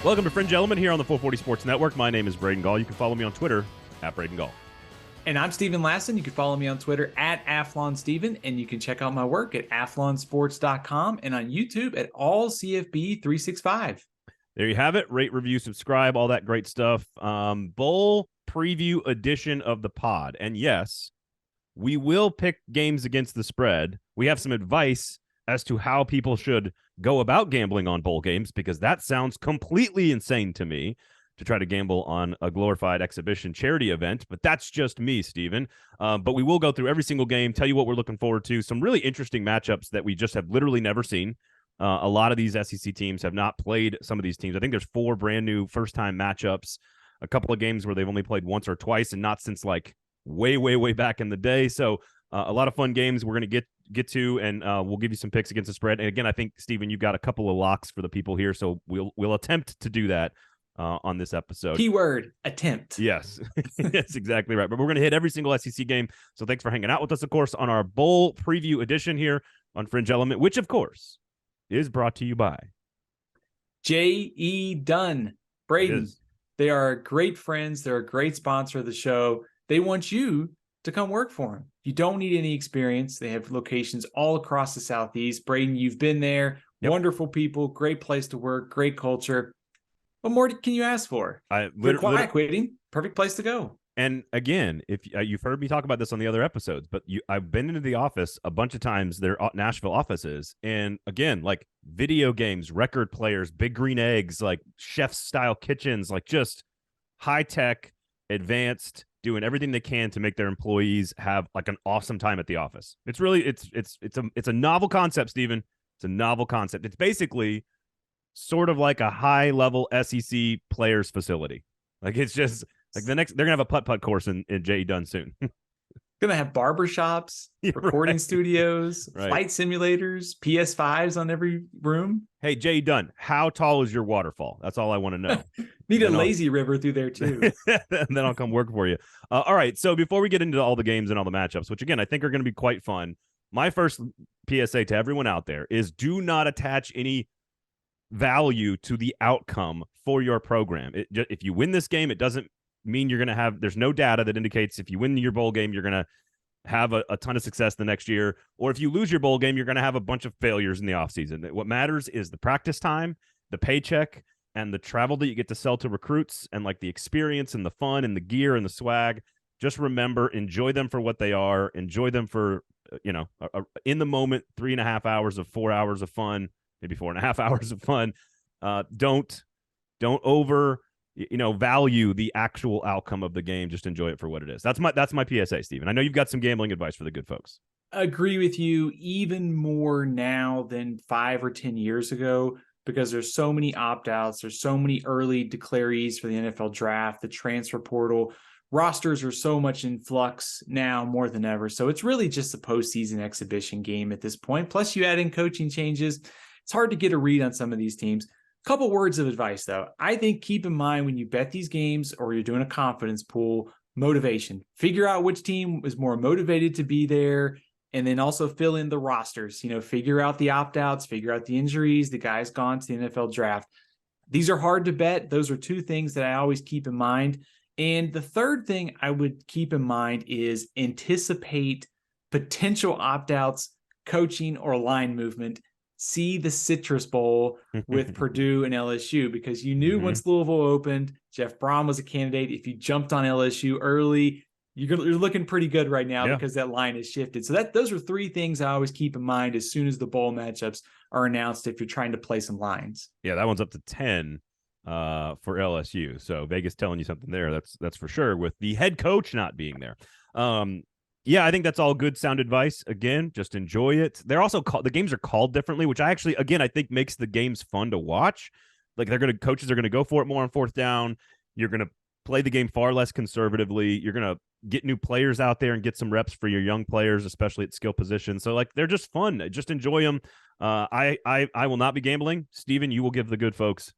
Welcome to Fringe Element here on the 440 Sports Network. My name is Braden Gall. You can follow me on Twitter at Braden Gall. And I'm Stephen Lassan. You can follow me on Twitter at AthlonSteven, and you can check out my work at athlonsports.com and on YouTube at AllCFB365. There you have it. Rate, review, subscribe, all that great stuff. Bowl preview edition of the pod. And yes, we will pick games against the spread. We have some advice as to how people should go about gambling on bowl games, because that sounds completely insane to me to try to gamble on a glorified exhibition charity event. But that's just me, Stephen. But we will go through every single game, tell you what we're looking forward to, some really interesting matchups that we just have literally never seen. A lot of these SEC teams have not played some of these teams. I think there's 4 brand new first-time matchups, a couple of games where they've only played once or twice and not since like way back in the day. So a lot of fun games we're going to get to, and we'll give you some picks against the spread. And again, I think, Stephen, you've got a couple of locks for the people here, so we'll attempt to do that on this episode. Keyword, attempt. Yes, that's exactly right. But we're going to hit every single SEC game. So thanks for hanging out with us, of course, on our bowl preview edition here on Fringe Element, which, of course, is brought to you by J.E. Dunn. Braden, they are great friends. They're a great sponsor of the show. They want you to come work for them. You don't need any experience. They have locations all across the Southeast. Braden, you've been there. Yep. Wonderful people, great place to work, great culture. What more can you ask for? Quiet quitting, perfect place to go. And again, if you've heard me talk about this on the other episodes, but I've been into the office a bunch of times, their Nashville offices, and again, like video games, record players, big green eggs, like chef-style kitchens, like just high-tech, advanced, doing everything they can to make their employees have like an awesome time at the office. It's really it's a novel concept, Stephen. It's a novel concept. It's basically sort of like a high-level SEC players facility. Like it's just like they're gonna have a putt-putt course in J.E. Dunn soon. Gonna have barbershops, recording studios, flight simulators, PS5s on every room. Hey, J.E. Dunn, how tall is your waterfall? That's all I want to know. Need a lazy river through there too. And then I'll come work for you. All right, so before we get into all the games and all the matchups, which again I think are going to be quite fun, my first PSA to everyone out there is do not attach any value to the outcome for your program. If you win this game, it doesn't mean you're going to have, there's no data that indicates if you win your bowl game, you're going to have a ton of success the next year. Or if you lose your bowl game, you're going to have a bunch of failures in the offseason. What matters is the practice time, the paycheck, and the travel that you get to sell to recruits, and like the experience and the fun and the gear and the swag. Just remember, enjoy them for what they are. Enjoy them for, in the moment, 3.5 hours of 4 hours of fun, maybe 4.5 hours of fun. Don't over, value the actual outcome of the game. Just enjoy it for what it is. That's my PSA, Stephen. I know you've got some gambling advice for the good folks. Agree with you even more now than 5 or 10 years ago, because there's so many opt-outs. There's so many early declarees for the NFL draft, the transfer portal. Rosters are so much in flux now more than ever. So it's really just a postseason exhibition game at this point. Plus you add in coaching changes. It's hard to get a read on some of these teams. Couple words of advice, though. I think keep in mind when you bet these games or you're doing a confidence pool, motivation. Figure out which team is more motivated to be there, and then also fill in the rosters. Figure out the opt-outs, figure out the injuries, the guys gone to the NFL draft. These are hard to bet. Those are 2 things that I always keep in mind. And the third thing I would keep in mind is anticipate potential opt-outs, coaching, or line movement. See the Citrus Bowl with Purdue and LSU, because you knew once Louisville opened, Jeff Brom was a candidate. If you jumped on LSU early, you're looking pretty good right now because that line has shifted. So those are 3 things I always keep in mind as soon as the bowl matchups are announced if you're trying to play some lines. Yeah, that one's up to 10 for LSU. So Vegas telling you something there. That's for sure, with the head coach not being there. Yeah, I think that's all good sound advice. Again, just enjoy it. They're also the games are called differently, which I think makes the games fun to watch. Like coaches are going to go for it more on 4th down. You're going to play the game far less conservatively. You're going to get new players out there and get some reps for your young players, especially at skill positions. So like they're just fun. Just enjoy them. I will not be gambling. Stephen, you will give the good folks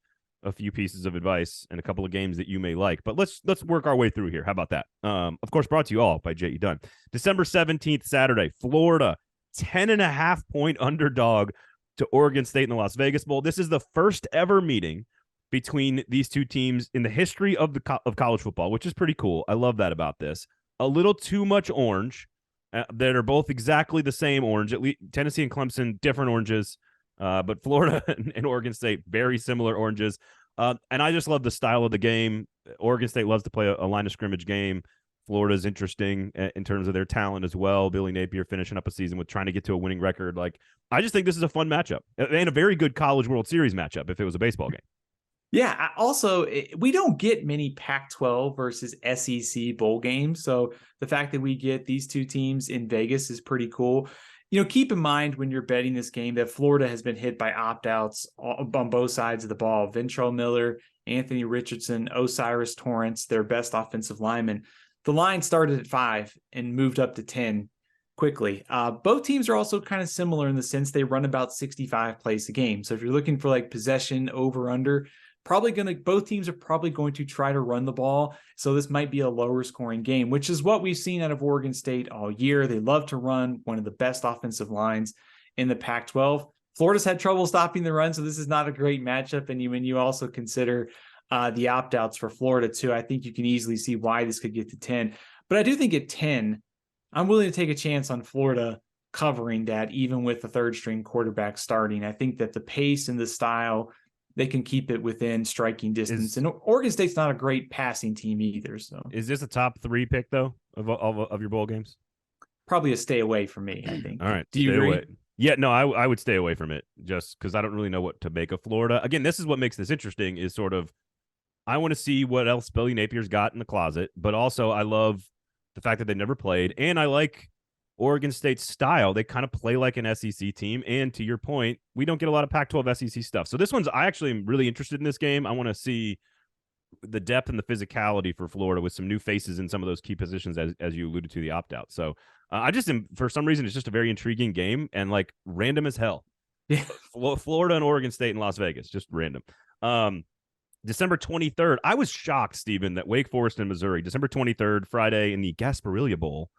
a few pieces of advice and a couple of games that you may like. But let's work our way through here. How about that? Of course, brought to you all by J.E. Dunn. December 17th, Saturday, Florida, 10.5-point underdog to Oregon State in the Las Vegas Bowl. This is the first ever meeting between these two teams in the history of of college football, which is pretty cool. I love that about this. A little too much orange that are both exactly the same orange. At least Tennessee and Clemson, different oranges, but Florida and Oregon State, very similar oranges. And I just love the style of the game. Oregon State loves to play a line of scrimmage game. Florida's interesting in terms of their talent as well. Billy Napier finishing up a season with trying to get to a winning record. Like, I just think this is a fun matchup and a very good College World Series matchup if it was a baseball game. Yeah. Also, we don't get many Pac-12 versus SEC bowl games. So the fact that we get these two teams in Vegas is pretty cool. Keep in mind when you're betting this game that Florida has been hit by opt-outs on both sides of the ball. Ventrell Miller, Anthony Richardson, Osiris Torrance, their best offensive linemen. The line started at 5 and moved up to 10 quickly. Both teams are also kind of similar in the sense they run about 65 plays a game. So if you're looking for like possession over under, both teams are probably going to try to run the ball. So this might be a lower scoring game, which is what we've seen out of Oregon State all year. They love to run, one of the best offensive lines in the Pac-12. Florida's had trouble stopping the run, so this is not a great matchup. And when you also consider the opt-outs for Florida too, I think you can easily see why this could get to 10. But I do think at 10, I'm willing to take a chance on Florida covering that, even with the third string quarterback starting. I think that the pace and the style, they can keep it within striking distance. And Oregon State's not a great passing team either. So is this a top 3 pick though of your bowl games? Probably a stay away from me, I think. All right. Do you agree? Away. Yeah, no, I would stay away from it just because I don't really know what to make of Florida. Again, this is what makes this interesting is sort of, I want to see what else Billy Napier's got in the closet, but also I love the fact that they never played. And I like Oregon State's style. They kind of play like an SEC team. And to your point, we don't get a lot of Pac-12 SEC stuff. So this one's, I actually am really interested in this game. I want to see the depth and the physicality for Florida with some new faces in some of those key positions, as you alluded to, the opt-out. So I just am, for some reason, it's just a very intriguing game and like random as hell. Yeah. Florida and Oregon State and Las Vegas, just random. December 23rd, I was shocked, Stephen, that Wake Forest and Missouri, December 23rd, Friday in the Gasparilla Bowl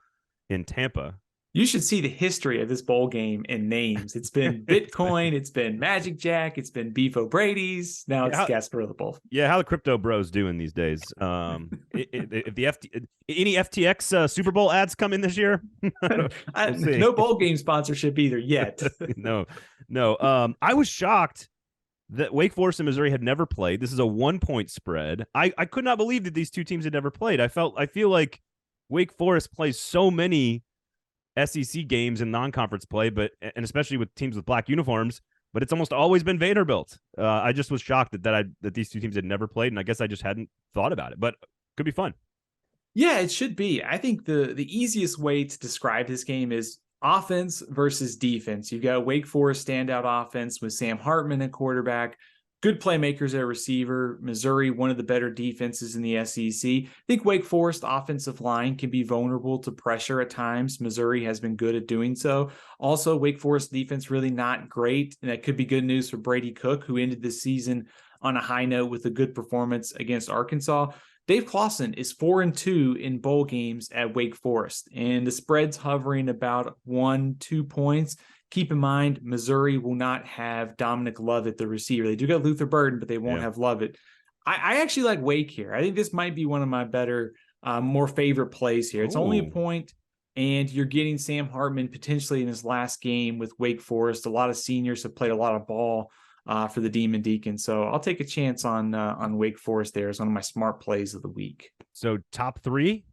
in Tampa. You should see the history of this bowl game in names. It's been Bitcoin, it's been Magic Jack, it's been Beef O'Brady's. Now it's Gasparilla Bowl. Yeah, how the crypto bros doing these days? If the any FTX Super Bowl ads come in this year? No bowl game sponsorship either yet. No. I was shocked that Wake Forest and Missouri had never played. This is a 1-point spread. I could not believe that these two teams had never played. I feel like Wake Forest plays so many SEC games in non-conference play, and especially with teams with black uniforms, but it's almost always been Vanderbilt. I just was shocked that these two teams had never played, and I guess I just hadn't thought about it, but could be fun. Yeah, it should be. I think the easiest way to describe this game is offense versus defense. You've got Wake Forest standout offense with Sam Hartman at quarterback, good playmakers at receiver. Missouri, one of the better defenses in the SEC. I think Wake Forest offensive line can be vulnerable to pressure at times. Missouri has been good at doing so. Also, Wake Forest defense really not great, and that could be good news for Brady Cook, who ended the season on a high note with a good performance against Arkansas. Dave Clawson is 4-2 in bowl games at Wake Forest, and the spread's hovering about 1-2 points. Keep in mind, Missouri will not have Dominic Lovett, the receiver. They do got Luther Burden, but they won't have Lovett. I actually like Wake here. I think this might be one of my better, more favorite plays here. It's only a point, and you're getting Sam Hartman potentially in his last game with Wake Forest. A lot of seniors have played a lot of ball for the Demon Deacon. So I'll take a chance on Wake Forest there as one of my smart plays of the week. So top 3?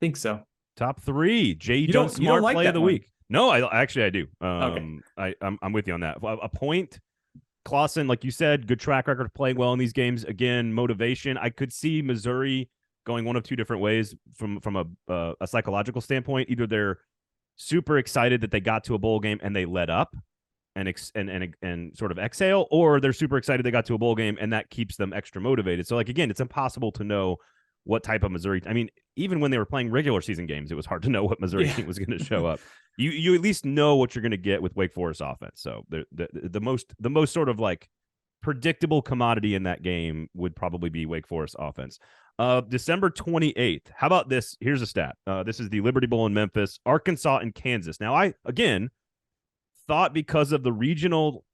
Think so. Top 3. Jay Jones smart play of the week. No, I do. Okay. I'm with you on that. A point. Clawson, like you said, good track record of playing well in these games. Again, motivation. I could see Missouri going one of two different ways from a psychological standpoint. Either they're super excited that they got to a bowl game and they let up and sort of exhale, or they're super excited they got to a bowl game and that keeps them extra motivated. So, like, again, it's impossible to know what type of Missouri. I mean, even when they were playing regular season games, it was hard to know what Missouri team was going to show up. You at least know what you're going to get with Wake Forest offense. So the most sort of like predictable commodity in that game would probably be Wake Forest offense. December 28th. How about this? Here's a stat. This is the Liberty Bowl in Memphis, Arkansas and Kansas. Now, I again thought because of the regional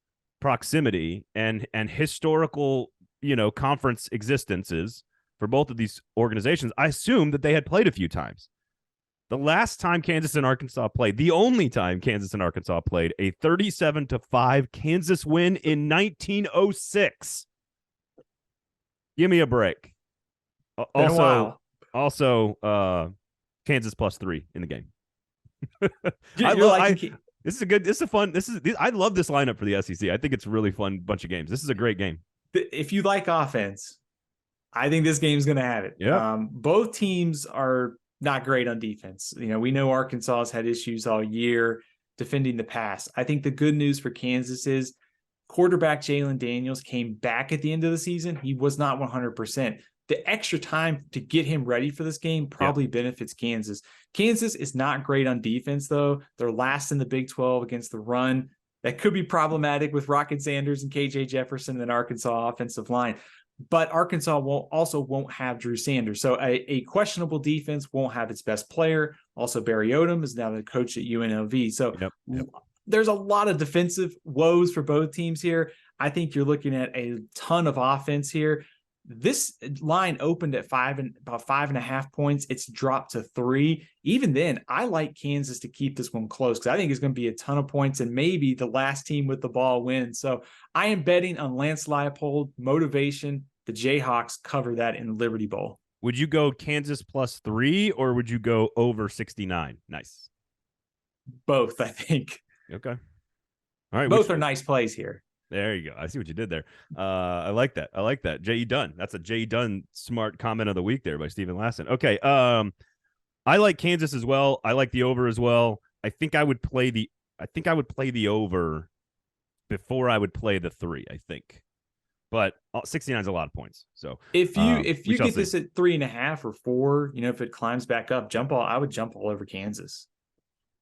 proximity and historical, conference existences for both of these organizations, I assumed that they had played a few times. The last time Kansas and Arkansas played, the only time Kansas and Arkansas played, a 37-5 Kansas win in 1906. Give me a break. Also, Kansas +3 in the game. This is a fun. I love this lineup for the SEC. I think it's a really fun bunch of games. This is a great game. If you like offense, I think this game's going to have it. Yeah. Both teams are not great on defense. We know Arkansas has had issues all year defending the pass. I think the good news for Kansas is quarterback Jalen Daniels came back at the end of the season. He was not 100%. The extra time to get him ready for this game probably benefits Kansas. Kansas is not great on defense, though. They're last in the Big 12 against the run. That could be problematic with Rocket Sanders and KJ Jefferson and Arkansas offensive line. But Arkansas won't have Drew Sanders. So a questionable defense won't have its best player. Also, Barry Odom is now the coach at UNLV. So there's a lot of defensive woes for both teams here. I think you're looking at a ton of offense here. This line opened at about 5.5 points. It's dropped to 3. Even then, I like Kansas to keep this one close because I think it's going to be a ton of points and maybe the last team with the ball wins. So I am betting on Lance Leipold, motivation. The Jayhawks cover that in the Liberty Bowl. Would you go Kansas +3 or would you go over 69? Nice. Both, I think. Okay. All right. Both are nice plays here. There you go. I see what you did there. I like that. J.E. Dunn. That's a J.E. Dunn smart comment of the week there by Stephen Lassan. Okay. I like Kansas as well. I like the over as well. I think I would play the over before I would play the 3, I think. But 69 is a lot of points. So if you get this at 3.5 or 4, if it climbs back up, I would jump all over Kansas.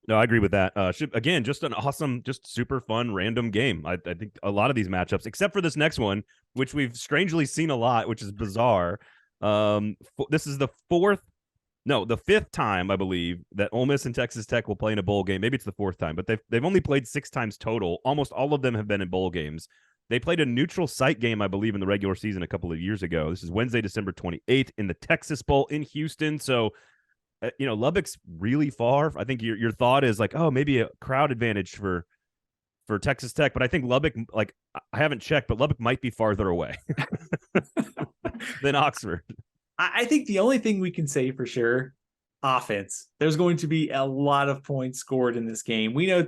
No, I agree with that. Again, just an awesome, just super fun, random game. I think a lot of these matchups, except for this next one, which we've strangely seen a lot, which is bizarre. This is the 5th time, I believe, that Ole Miss and Texas Tech will play in a bowl game. Maybe it's the 4th time, but they've only played 6 times total. Almost all of them have been in bowl games. They played a neutral site game, I believe, in the regular season a couple of years ago. This is Wednesday, December 28th in the Texas Bowl in Houston. So, Lubbock's really far. I think your thought is like, oh, maybe a crowd advantage for Texas Tech, but I think Lubbock, like, I haven't checked, but Lubbock might be farther away than Oxford. I think the only thing we can say for sure, offense. There's going to be a lot of points scored in this game. We know,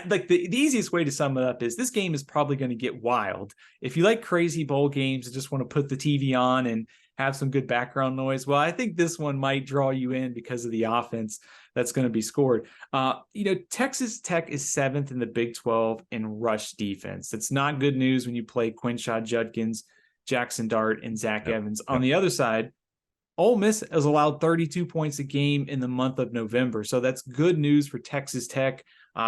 like, the easiest way to sum it up is this game is probably going to get wild. If you like crazy bowl games and just want to put the TV on and have some good background noise, well, I think this one might draw you in because of the offense that's going to be scored. Texas Tech is 7th in the Big 12 in rush defense. That's not good news when you play Quinshad Judkins, Jackson Dart, and Zach Evans. On the other side, Ole Miss has allowed 32 points a game in the month of November. So that's good news for Texas Tech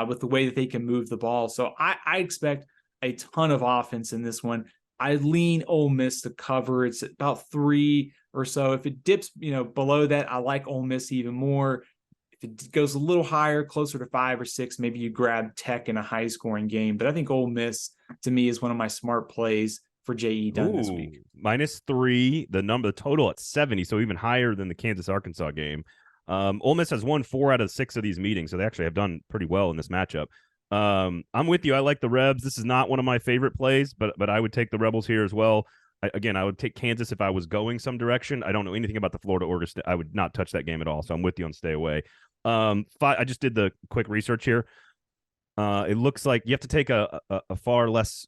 with the way that they can move the ball. So I expect a ton of offense in this one. I lean Ole Miss to cover. It's about 3 or so. If it dips, below that, I like Ole Miss even more. If it goes a little higher, closer to 5 or 6, maybe you grab Tech in a high-scoring game. But I think Ole Miss, to me, is one of my smart plays for J.E. Dunn this week. -3, the total at 70, so even higher than the Kansas-Arkansas game. Ole Miss has won 4 out of 6 of these meetings, so they actually have done pretty well in this matchup. I'm with you. I like the Rebs. This is not one of my favorite plays, but I would take the Rebels here as well. I would take Kansas if I was going some direction. I don't know anything about the Florida-Oregon State. I would not touch that game at all, so I'm with you on stay away. I just did the quick research here. It looks like you have to take a far less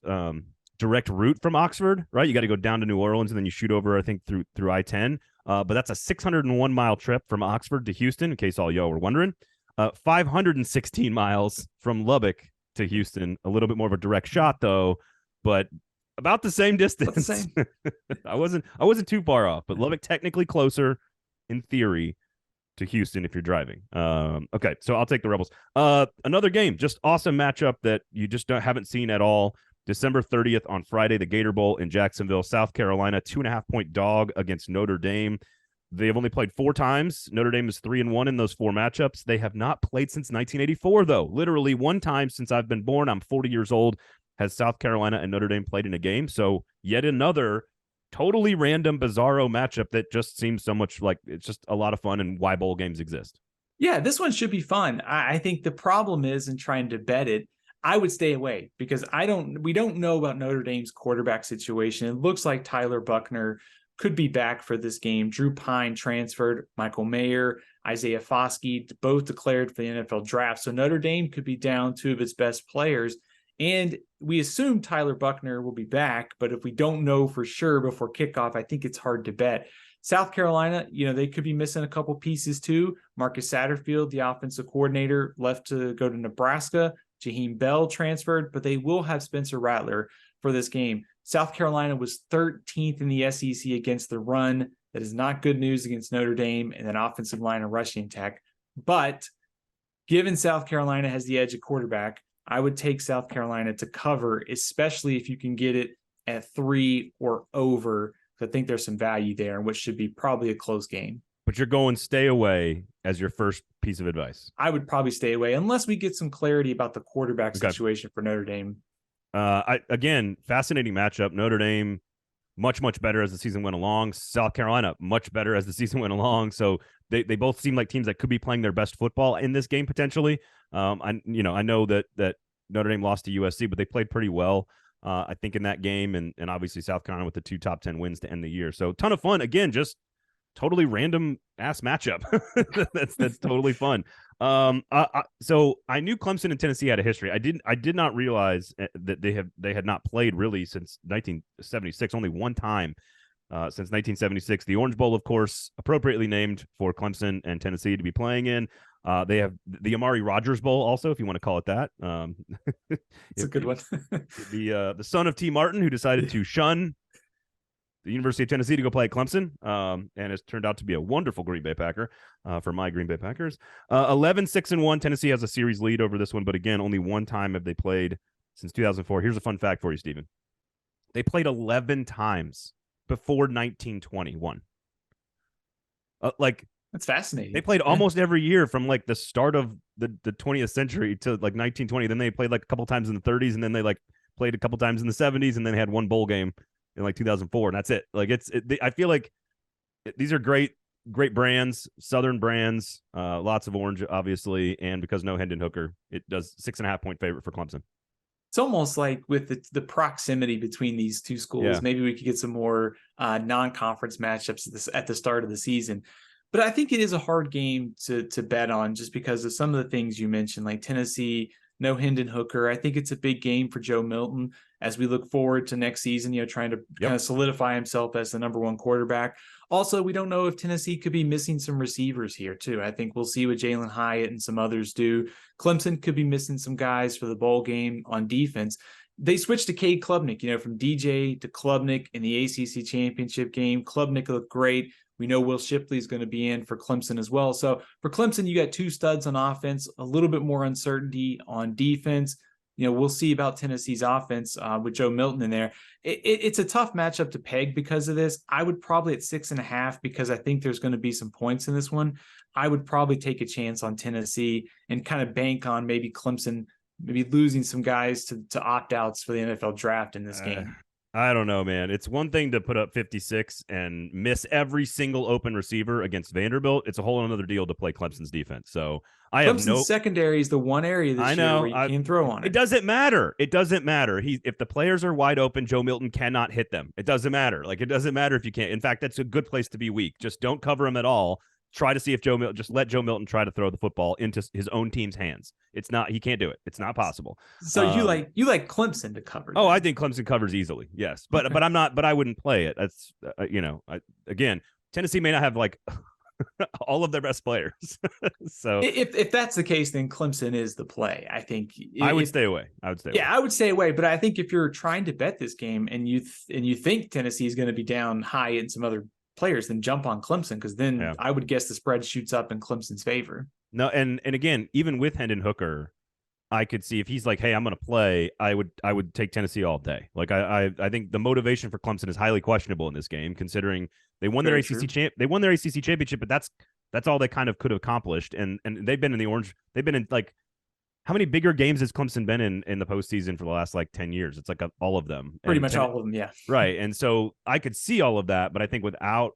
direct route from Oxford, right? You got to go down to New Orleans and then you shoot over, I think, through I-10. But that's a 601-mile trip from Oxford to Houston, in case all y'all were wondering. 516 miles from Lubbock to Houston. A little bit more of a direct shot, though, but about the same distance. I wasn't too far off, but Lubbock technically closer, in theory, to Houston if you're driving. Okay, so I'll take the Rebels. Another game, just awesome matchup that you just haven't seen at all. December 30th on Friday, the Gator Bowl in Jacksonville, South Carolina, 2.5-point dog against Notre Dame. They have only played 4 times. Notre Dame is 3-1 in those 4 matchups. They have not played since 1984, though. Literally one time since I've been born, I'm 40 years old, has South Carolina and Notre Dame played in a game. So yet another totally random, bizarro matchup that just seems so much like it's just a lot of fun and why bowl games exist. Yeah, this one should be fun. I think the problem is in trying to bet it, I would stay away because we don't know about Notre Dame's quarterback situation. It looks like Tyler Buckner could be back for this game. Drew Pine transferred, Michael Mayer, Isaiah Foskey, both declared for the NFL draft. So Notre Dame could be down two of its best players. And we assume Tyler Buckner will be back, but if we don't know for sure before kickoff, I think it's hard to bet. South Carolina, they could be missing a couple pieces too. Marcus Satterfield, the offensive coordinator, left to go to Nebraska. Jaheim Bell transferred, but they will have Spencer Rattler for this game. South Carolina was 13th in the SEC against the run. That is not good news against Notre Dame and an offensive line and rushing attack. But given South Carolina has the edge at quarterback, I would take South Carolina to cover, especially if you can get it at 3 or over. I think there's some value there, which should be probably a close game. But you're going stay away as your first piece of advice. I would probably stay away unless we get some clarity about the quarterback situation for Notre Dame. Again, fascinating matchup. Notre Dame, much better as the season went along. South Carolina, much better as the season went along. So they both seem like teams that could be playing their best football in this game potentially. I know that Notre Dame lost to USC, but they played pretty well. I think in that game, and obviously South Carolina with the 2 top 10 wins to end the year. So ton of fun. Again, just totally random ass matchup. that's totally fun. So I knew Clemson and Tennessee had a history. I did not realize that they had not played really since 1976, only one time since 1976. The Orange Bowl, of course, appropriately named for Clemson and Tennessee to be playing in. They have the Amari Rogers Bowl also, if you want to call it that. It's a good one. the son of T. Martin, who decided to shun the University of Tennessee to go play at Clemson, and has turned out to be a wonderful Green Bay Packer for my Green Bay Packers. 11-6-1. Tennessee has a series lead over this one, but again, only one time have they played since 2004. Here's a fun fact for you, Stephen. They played 11 times before 1921. That's fascinating. They played almost every year from like the start of the 20th century to like 1920. Then they played like a couple times in the 30s, and then they like played a couple times in the 70s, and then they had one bowl game in like 2004, and that's it. Like I feel like these are great brands, Southern brands, lots of orange, obviously, and because no Hendon Hooker, it does 6.5 point favorite for Clemson. It's almost like with the proximity between these two schools, maybe we could get some more non-conference matchups at the start of the season. But I think it is a hard game to bet on just because of some of the things you mentioned, like Tennessee, no Hendon Hooker. I think it's a big game for Joe Milton as we look forward to next season, trying to kind of solidify himself as the number one quarterback. Also, we don't know if Tennessee could be missing some receivers here too. I think we'll see what Jalen Hyatt and some others do. Clemson could be missing some guys for the bowl game on defense. They switched to Cade Klubnik, from DJ to Klubnik in the ACC championship game. Klubnik looked great. We know Will Shipley is going to be in for Clemson as well. So for Clemson, you got two studs on offense, a little bit more uncertainty on defense. We'll see about Tennessee's offense with Joe Milton in there. It's a tough matchup to peg because of this. I would probably at 6.5 because I think there's going to be some points in this one. I would probably take a chance on Tennessee and kind of bank on maybe Clemson, maybe losing some guys to opt-outs for the NFL draft in this game. I don't know, man. It's one thing to put up 56 and miss every single open receiver against Vanderbilt. It's a whole other deal to play Clemson's defense. So Clemson's secondary is the one area this year where you can throw on it. It doesn't matter. It doesn't matter. If the players are wide open, Joe Milton cannot hit them. It doesn't matter. It doesn't matter if you can't. In fact, that's a good place to be weak. Just don't cover him at all. Try to see if just let Joe Milton try to throw the football into his own team's hands. He can't do it. It's not possible. So you like Clemson to cover. Oh, I think Clemson covers easily. Yes. But okay. but I wouldn't play it. That's again, Tennessee may not have all of their best players. So if that's the case, then Clemson is the play. I think I would stay away. Yeah, I would stay away. But I think if you're trying to bet this game and you think Tennessee is going to be down high in some other players, then jump on Clemson because then I would guess the spread shoots up in Clemson's favor. No, and again, even with Hendon Hooker, I could see if he's like, hey, I'm going to play, I would take Tennessee all day. I think the motivation for Clemson is highly questionable in this game, considering they won their ACC they won their ACC championship, but that's all they kind of could have accomplished. And they've been in the orange. They've been in how many bigger games has Clemson been in the postseason for the last like 10 years? It's like all of them. Pretty much all of them, yeah. Right. And so I could see all of that, but I think without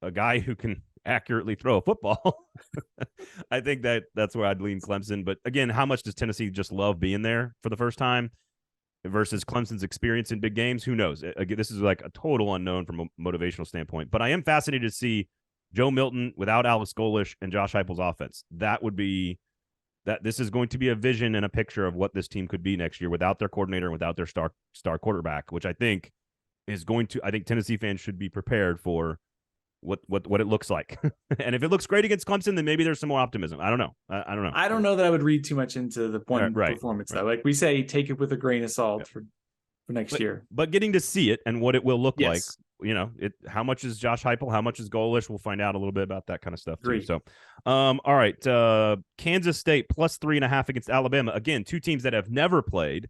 a guy who can accurately throw a football, I think that's where I'd lean Clemson. But again, how much does Tennessee just love being there for the first time versus Clemson's experience in big games? Who knows? Again, this is like a total unknown from a motivational standpoint. But I am fascinated to see Joe Milton without Alex Golesh and Josh Heupel's offense. That would be that. This is going to be a vision and a picture of what this team could be next year without their coordinator and without their star quarterback, which I think is going to. I think Tennessee fans should be prepared for what it looks like. And if it looks great against Clemson, then maybe there's some more optimism. I don't know. I don't know. I don't know that I would read too much into the one performance though. Like we say, take it with a grain of salt for next year. But getting to see it and what it will look like, how much is Josh Heupel? How much is Golesh? We'll find out a little bit about that kind of stuff too. So, all right. Kansas State plus 3.5 against Alabama. Again, two teams that have never played,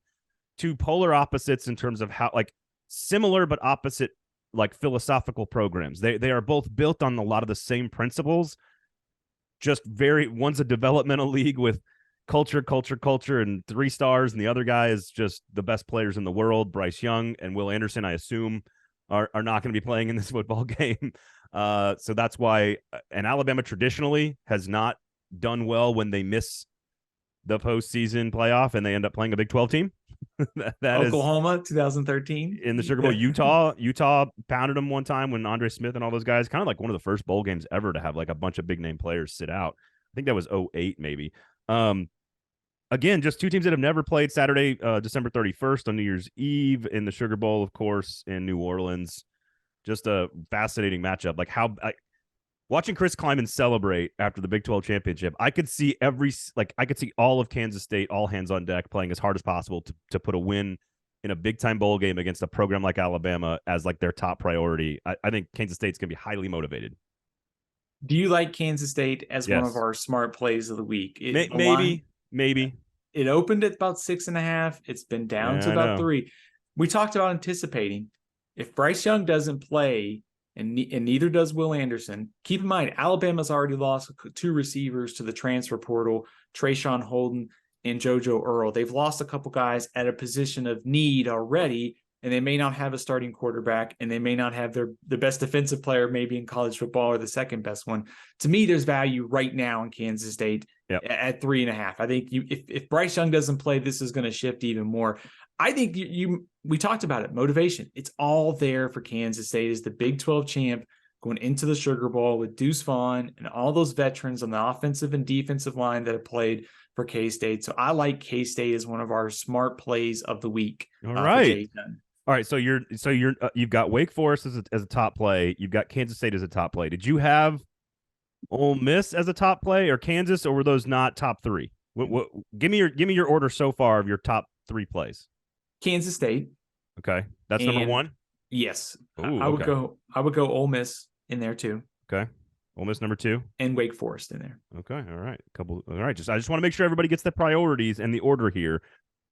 two polar opposites in terms of how like similar but opposite like philosophical programs. They are both built on a lot of the same principles. Just one's a developmental league with culture, and 3 stars, and the other guy is just the best players in the world. Bryce Young and Will Anderson, I assume, are not going to be playing in this football game. So that's why. And Alabama traditionally has not done well when they miss the postseason playoff and they end up playing a Big 12 team. that Oklahoma, 2013 in the Sugar Bowl. Utah pounded them one time when Andre Smith and all those guys. Kind of like one of the first bowl games ever to have like a bunch of big name players sit out. I think that was 2008 maybe. Again, just two teams that have never played. Saturday, December 31st on New Year's Eve in the Sugar Bowl, of course, in New Orleans. Just a fascinating matchup. Like watching Chris Kleiman celebrate after the Big 12 championship, I could see all of Kansas State, all hands on deck, playing as hard as possible to put a win in a big time bowl game against a program like Alabama as like their top priority. I think Kansas State's going to be highly motivated. Do you like Kansas State as one of our smart plays of the week? Maybe. It opened at about 6.5. It's been down to about 3. We talked about anticipating. If Bryce Young doesn't play, and neither does Will Anderson, keep in mind, Alabama's already lost 2 receivers to the transfer portal, Trayshawn Holden and JoJo Earl. They've lost a couple guys at a position of need already, and they may not have a starting quarterback, and they may not have the best defensive player maybe in college football or the second best one. To me, there's value right now in Kansas State at 3.5. I think if Bryce Young doesn't play, this is going to shift even more. I think we talked about it, motivation. It's all there for Kansas State as the Big 12 champ going into the Sugar Bowl with Deuce Vaughn and all those veterans on the offensive and defensive line that have played for K-State. So I like K-State as one of our smart plays of the week. All right. So you've got Wake Forest as a top play. You've got Kansas State as a top play. Did you have Ole Miss as a top play or Kansas, or were those not top 3? Give me your order so far of your top 3 plays. Kansas State. Okay. That's number 1? Yes. Ooh, I would go Ole Miss in there too. Okay. Ole Miss number 2. And Wake Forest in there. Okay. All right. All right. I just want to make sure everybody gets the priorities and the order here.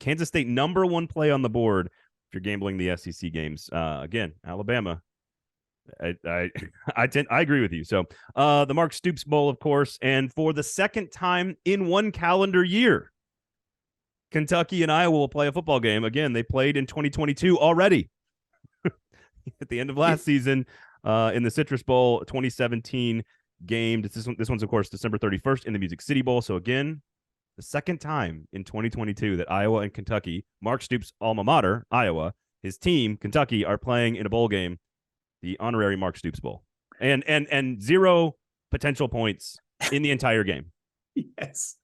Kansas State number 1 play on the board if you're gambling the SEC games. Again, Alabama. I agree with you. So the Mark Stoops Bowl, of course, and for the second time in one calendar year, Kentucky and Iowa will play a football game. Again, they played in 2022 already. At the end of last season, in the Citrus Bowl 2017 game. This one's, of course, December 31st in the Music City Bowl. So again, the second time in 2022 that Iowa and Kentucky, Mark Stoops' alma mater, Iowa, his team, Kentucky, are playing in a bowl game, the honorary Mark Stoops Bowl. And 0 potential points in the entire game. Yes,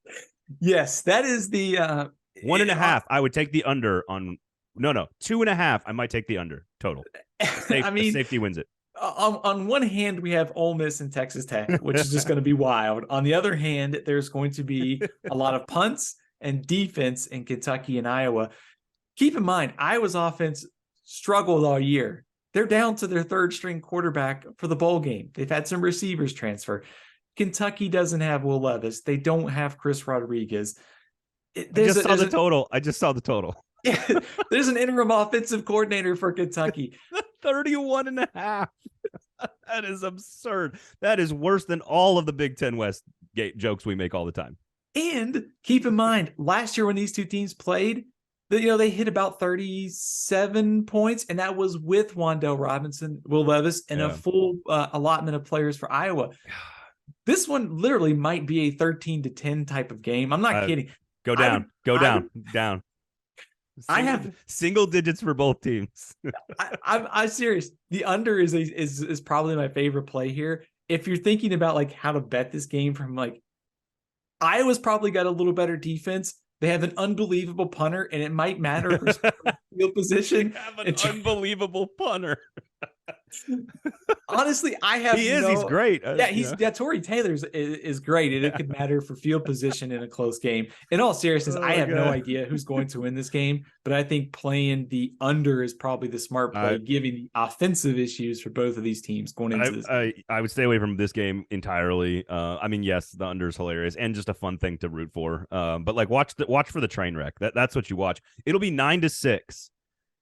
that is the 1.5. I would take the under on. No, 2.5. I might take the under total. Safety wins it. On one hand, we have Ole Miss and Texas Tech, which is just going to be wild. On the other hand, there's going to be a lot of punts and defense in Kentucky and Iowa. Keep in mind, Iowa's offense struggled all year. They're down to their 3rd string quarterback for the bowl game. They've had some receivers transfer. Kentucky doesn't have Will Levis. They don't have Chris Rodriguez. I just saw the total. Yeah, there's an interim offensive coordinator for Kentucky. 31.5. That is absurd. That is worse than all of the Big Ten West jokes we make all the time. And keep in mind, last year when these two teams played, they hit about 37 points, and that was with Wan'Dale Robinson, Will Levis, and a full allotment of players for Iowa. This one literally might be a 13-10 type of game. I'm not kidding. Go down. I have single digits for both teams. I'm serious. The under is probably my favorite play here. If you're thinking about like how to bet this game from like Iowa's probably got a little better defense. They have an unbelievable punter, and it might matter for field position. They have an unbelievable punter. Honestly, he's great. Tory Taylor is great, and it could matter for field position in a close game. In all seriousness, I have no idea who's going to win this game, but I think playing the under is probably the smart play, given the offensive issues for both of these teams going into this game. I would stay away from this game entirely. I mean, yes, the under is hilarious and just a fun thing to root for. But like, watch for the train wreck. That's what you watch. It'll be 9-6.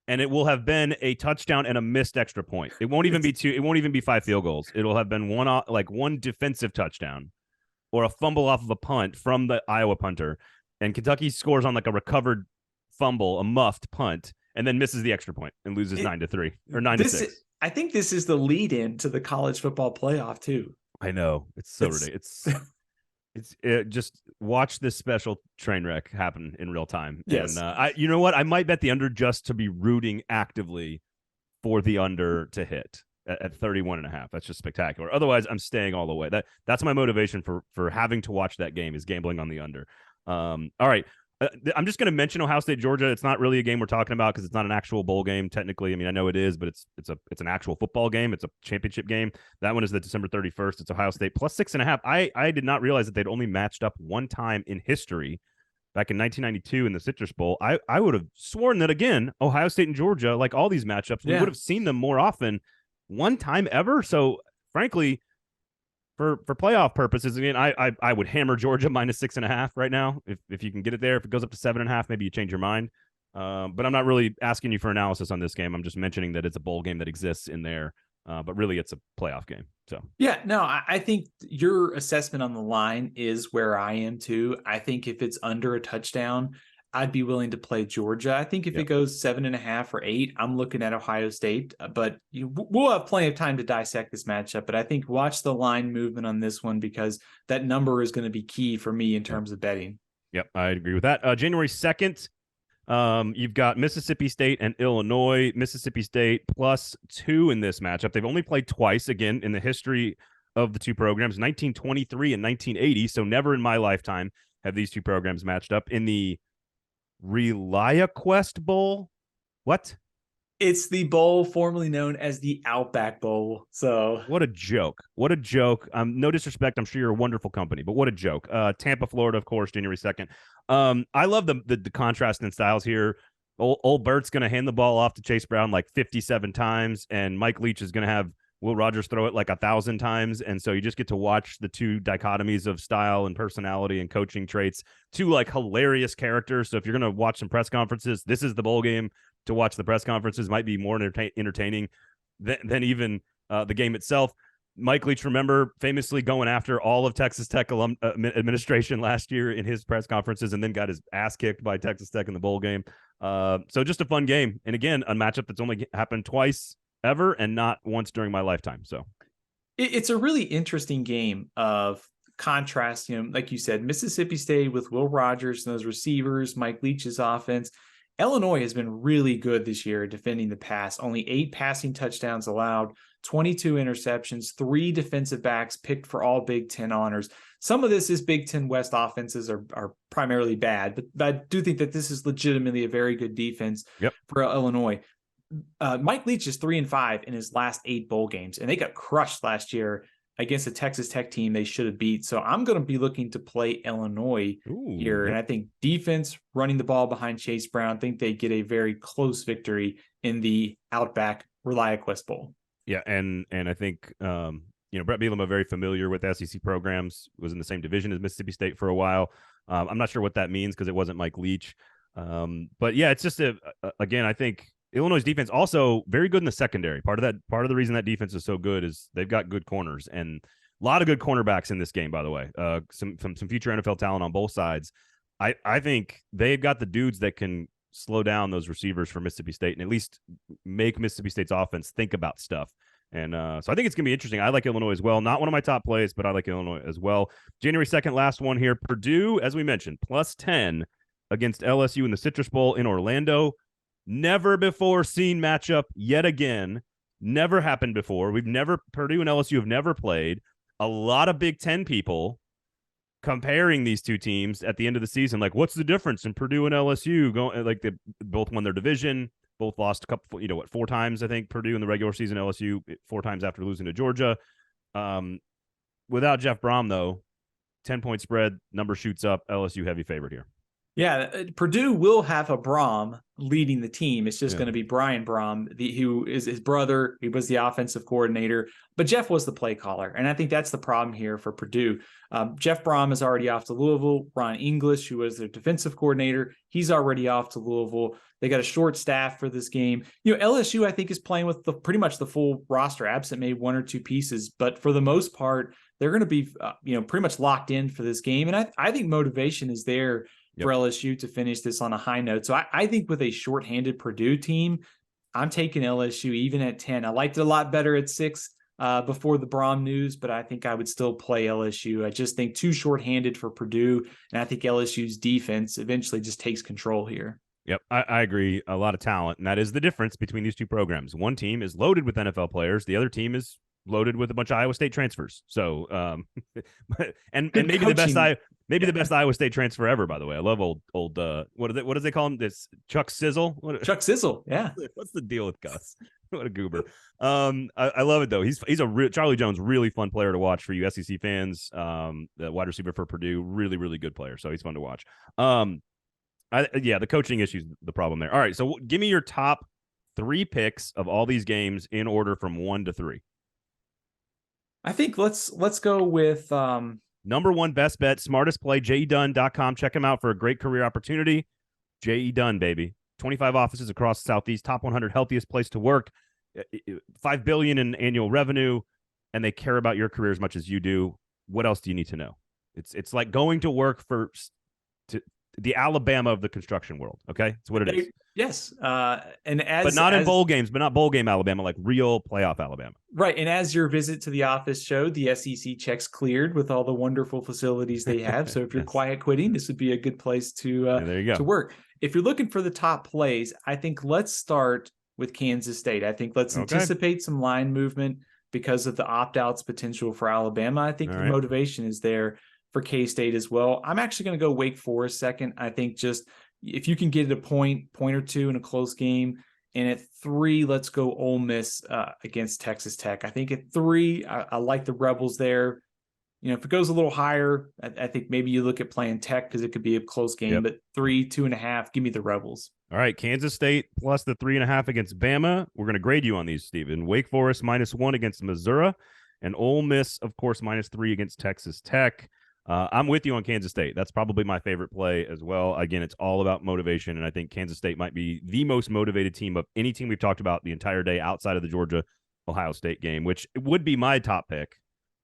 And it will have been a touchdown and a missed extra point. It won't even be two. It won't even be 5 field goals. It'll have been one defensive touchdown or a fumble off of a punt from the Iowa punter. And Kentucky scores on like a recovered fumble, a muffed punt, and then misses the extra point and loses 9-3 or 9-6. I think this is the lead in to the college football playoff too. I know. It's so ridiculous. It's just watch this special train wreck happen in real time. Yes. And you know what? I might bet the under just to be rooting actively for the under to hit at 31.5. That's just spectacular. Otherwise, I'm staying all the way. That's my motivation for having to watch that game is gambling on the under. All right. I'm just going to mention Ohio State, Georgia. It's not really a game we're talking about because it's not an actual bowl game technically. I mean, I know it is, but it's an actual football game. It's a championship game. That one is the December 31st. It's Ohio State plus 6.5. I did not realize that they'd only matched up one time in history back in 1992 in the Citrus Bowl. I would have sworn that, again, Ohio State and Georgia, like all these matchups, we would have seen them more often one time ever. So, frankly, for playoff purposes, again, I would hammer Georgia minus 6.5 right now. If you can get it there, if it goes up to 7.5, maybe you change your mind. But I'm not really asking you for analysis on this game. I'm just mentioning that it's a bowl game that exists in there. But really, it's a playoff game. So I think your assessment on the line is where I am too. I think if it's under a touchdown, I'd be willing to play Georgia. I think if it goes 7.5 or 8, I'm looking at Ohio State. But we'll have plenty of time to dissect this matchup. But I think watch the line movement on this one because that number is going to be key for me in terms of betting. Yep, I agree with that. January 2nd, you've got Mississippi State and Illinois. Mississippi State +2 in this matchup. They've only played twice, again, in the history of the two programs, 1923 and 1980. So never in my lifetime have these two programs matched up in the Reliaquest Bowl. What? It's the bowl formerly known as the Outback Bowl. So what a joke. No disrespect. I'm sure you're a wonderful company, but what a joke. Tampa, Florida, of course, January 2nd. I love the contrast in styles here. Old Bert's going to hand the ball off to Chase Brown like 57 times, and Mike Leach is going to have Will Rogers throw it like 1,000 times. And so you just get to watch the two dichotomies of style and personality and coaching traits, two like hilarious characters. So if you're going to watch some press conferences, this is the bowl game to watch. The press conferences might be more entertaining than even the game itself. Mike Leach, remember, famously going after all of Texas Tech administration last year in his press conferences and then got his ass kicked by Texas Tech in the bowl game. So just a fun game. And again, a matchup that's only happened twice ever and not once during my lifetime. So it's a really interesting game of contrast. Like you said, Mississippi State with Will Rogers and those receivers, Mike Leach's offense. Illinois has been really good this year defending the pass. Only 8 passing touchdowns allowed, 22 interceptions, 3 defensive backs picked for all Big Ten honors. Some of this is Big Ten West offenses are primarily bad, but I do think that this is legitimately a very good defense for Illinois. Mike Leach is 3-5 in his last 8 bowl games, and they got crushed last year against a Texas Tech team they should have beat. So I'm going to be looking to play Illinois here. And I think defense running the ball behind Chase Brown, I think they get a very close victory in the Outback Reliaquest Bowl. Yeah. And I think, Brett Bielema, very familiar with SEC programs, was in the same division as Mississippi State for a while. I'm not sure what that means because it wasn't Mike Leach. But yeah, it's just again, I think Illinois' defense also very good in the secondary. Part of the reason that defense is so good is they've got good corners. And A lot of good cornerbacks in this game, by the way. Some future NFL talent on both sides. I think they've got the dudes that can slow down those receivers for Mississippi State and at least make Mississippi State's offense think about stuff. And so I think it's going to be interesting. I like Illinois as well. Not one of my top plays, but I like Illinois as well. January 2nd, last one here. Purdue, as we mentioned, +10 against LSU in the Citrus Bowl in Orlando. Never before seen matchup yet again. Never happened before. Purdue and LSU have never played. A lot of Big Ten people comparing these two teams at the end of the season. Like, what's the difference in Purdue and LSU? They both won their division. Both lost a couple, 4 times, I think, Purdue in the regular season, LSU 4 times after losing to Georgia. Without Jeff Brom, though, 10-point spread, number shoots up, LSU heavy favorite here. Yeah, Purdue will have a Brom leading the team. It's just going to be Brian Brom, who is his brother. He was the offensive coordinator, but Jeff was the play caller. And I think that's the problem here for Purdue. Jeff Brom is already off to Louisville. Ron English, who was their defensive coordinator, he's already off to Louisville. They got a short staff for this game. LSU, I think, is playing with pretty much the full roster, absent maybe 1 or 2 pieces. But for the most part, they're going to be, pretty much locked in for this game. And I think motivation is there for LSU to finish this on a high note. So I think with a shorthanded Purdue team, I'm taking LSU even at 10. I liked it a lot better at 6 before the Brom news, but I think I would still play LSU. I just think too shorthanded for Purdue, and I think LSU's defense eventually just takes control here. Yep, I agree. A lot of talent, and that is the difference between these two programs. One team is loaded with NFL players. The other team is loaded with a bunch of Iowa State transfers. So, and maybe the best Iowa State transfer ever. By the way, I love old. What do they call him? This Chuck Sizzle. Chuck Sizzle. Yeah. What's the deal with Gus? What a goober. I love it though. He's Charlie Jones, really fun player to watch for you SEC fans. The wide receiver for Purdue, really really good player. So he's fun to watch. The coaching issue's the problem there. All right, so give me your top 3 picks of all these games in order from 1 to 3. I think let's go with number 1 best bet, smartest play, jedunn.com. Check him out for a great career opportunity. J.E. Dunn, baby. 25 offices across the Southeast, top 100 healthiest place to work, $5 billion in annual revenue, and they care about your career as much as you do. What else do you need to know? It's like going to work for the Alabama of the construction world. Okay, that's what it is. Yes, but not in bowl games, but not bowl game Alabama, like real playoff Alabama. Right, and as your visit to the office showed, the SEC checks cleared with all the wonderful facilities they have. So if you're quiet quitting, this would be a good place to work. If you're looking for the top plays, I think let's start with Kansas State. I think let's anticipate some line movement because of the opt-outs potential for Alabama. I think the motivation is there for K-State as well. I'm actually going to go Wake Forest second. I think just if you can get a point or two in a close game. And at 3, let's go Ole Miss against Texas Tech. I think at 3, I like the Rebels there. If it goes a little higher, I think maybe you look at playing Tech because it could be a close game. Yep. But 3, 2.5, give me the Rebels. All right, Kansas State plus the 3.5 against Bama. We're going to grade you on these, Stephen. Wake Forest -1 against Missouri. And Ole Miss, of course, -3 against Texas Tech. I'm with you on Kansas State. That's probably my favorite play as well. Again, it's all about motivation, and I think Kansas State might be the most motivated team of any team we've talked about the entire day outside of the Georgia-Ohio State game, which would be my top pick.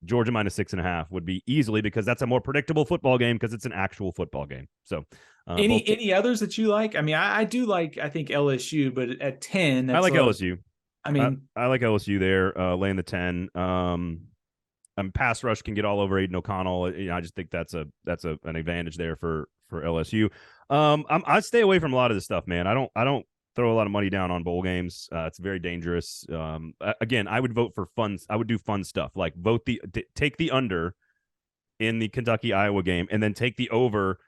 Georgia -6.5 would be easily because that's a more predictable football game because it's an actual football game. So, any others that you like? I mean, I do like, I think LSU, but at 10, I like LSU. I mean, I like LSU there, laying the 10. Pass rush can get all over Aiden O'Connell. I just think that's an advantage there for LSU. I stay away from a lot of this stuff, man. I don't throw a lot of money down on bowl games. It's very dangerous. Again, I would vote for fun. I would do fun stuff like take the under in the Kentucky Iowa game, and then take the over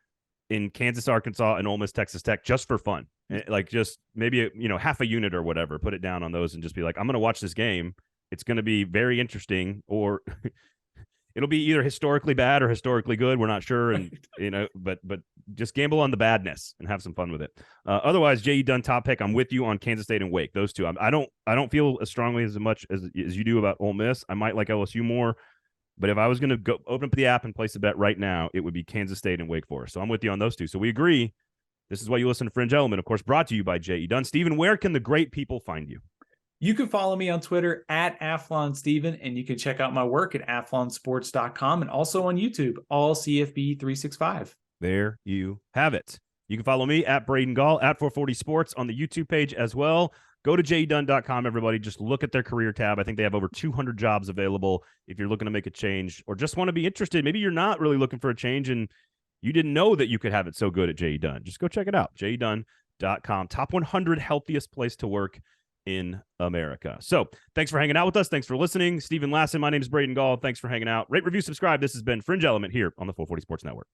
in Kansas Arkansas and Ole Miss Texas Tech just for fun. Like just maybe half a unit or whatever. Put it down on those and just be like, I'm going to watch this game. It's going to be very interesting, or it'll be either historically bad or historically good. We're not sure, and but just gamble on the badness and have some fun with it. Otherwise, J.E. Dunn top pick. I'm with you on Kansas State and Wake. Those two. I don't feel as strongly as much as you do about Ole Miss. I might like LSU more, but if I was going to go open up the app and place a bet right now, it would be Kansas State and Wake Forest. So I'm with you on those two. So we agree. This is why you listen to Fringe Element, of course, brought to you by J.E. Dunn. Stephen, where can the great people find you? You can follow me on Twitter at AthlonSteven, and you can check out my work at athlonsports.com and also on YouTube, all CFB365. There you have it. You can follow me at Braden Gall, at 440 Sports on the YouTube page as well. Go to jedunn.com, everybody. Just look at their career tab. I think they have over 200 jobs available if you're looking to make a change or just want to be interested. Maybe you're not really looking for a change and you didn't know that you could have it so good at jedunn. Just go check it out, jedunn.com. Top 100 healthiest place to work in America. So thanks for hanging out with us. Thanks for listening. Stephen Lassan, my name is Braden Gall. Thanks for hanging out. Rate, review, subscribe. This has been Fringe Element here on the 440 Sports Network.